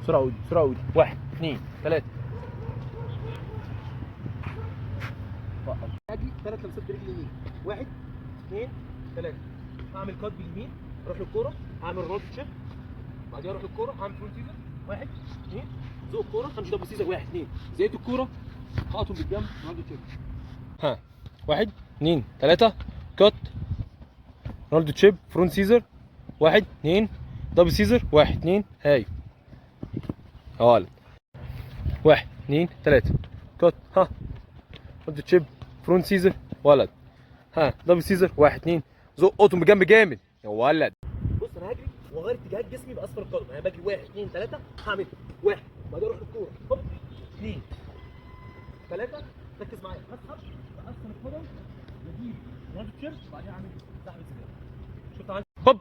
بسرعه ودي بسرعه ودي. 1 2 3. اجي 3 لمسات برجلي اليمين. 1 2 3. هعمل كات باليمين، اروح للكوره، هعمل رولد تشيب، بعدين اروح للكوره، هعمل فرونت سيزر. 1 2. زق الكوره، همشي دبل سيزر. 1 2. زقيت الكوره، هقطم بالجنب رولد تشيب. ها 1 2 3 كات رولد تشيب فرونت سيزر. 1 2 دبل سيزر. 1 2 هاي يا ولد. 1 2 3 كات ها رولد تشيب فرونت سيزر ولد. ها دبل سيزر. 1 2 زق قطم بجنب جامد يا ولد. بص انا هجري واغير اتجاهات جسمي باصفر القدم، يعني بجري 1 2 3 هعمل 1 بعدين اروح للكوره هوب 2 3. ركز معايا، هسحب باصفر القدم واجيب رولد تشيب وبعدين اعمل سحب سريع. شفت عندي هوب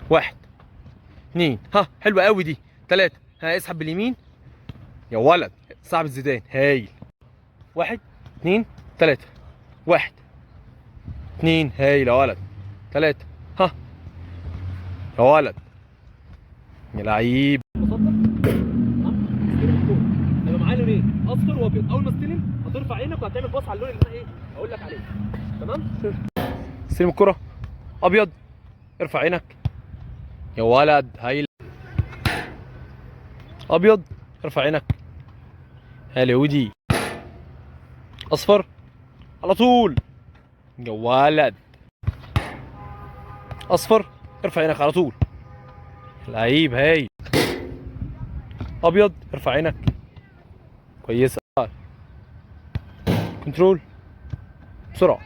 1 2 ها حلوه قوي دي. 3 ها اسحب باليمين يا ولد. سحب الزيدان هايل. 1 2 3 1 2 هايل يا ولد. 3 ها يا ولد يا لعيب. هيبقى معايا لونين اصفر وابيض. اول ما استلم هترفع عينك وهتعمل باص على اللون اللي انا ايه هقول لك عليه. تمام. استلم الكرة ابيض، ارفع عينك يا ولد. هايل. ابيض ارفع عينك هلا ودي. اصفر على طول يا ولد. اصفر ارفع عينك على طول. لعيب هاي. ابيض ارفع عينك كويسه. كنترول بسرعه.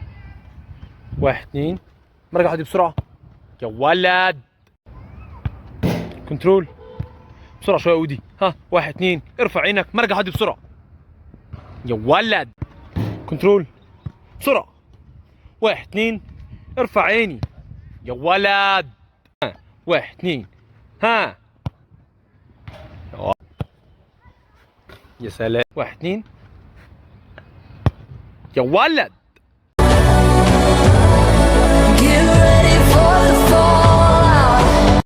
1 2 مرجع هدي بسرعه يا ولد. كنترول بسرعه شويه ودي. ها 1 2 ارفع عينك مرجع هدي بسرعه يا ولد. كنترول بسرعه. 1 2 ارفع عيني يا ولد. ها 1 2 ها يا سلام. 1 2 يا ولد.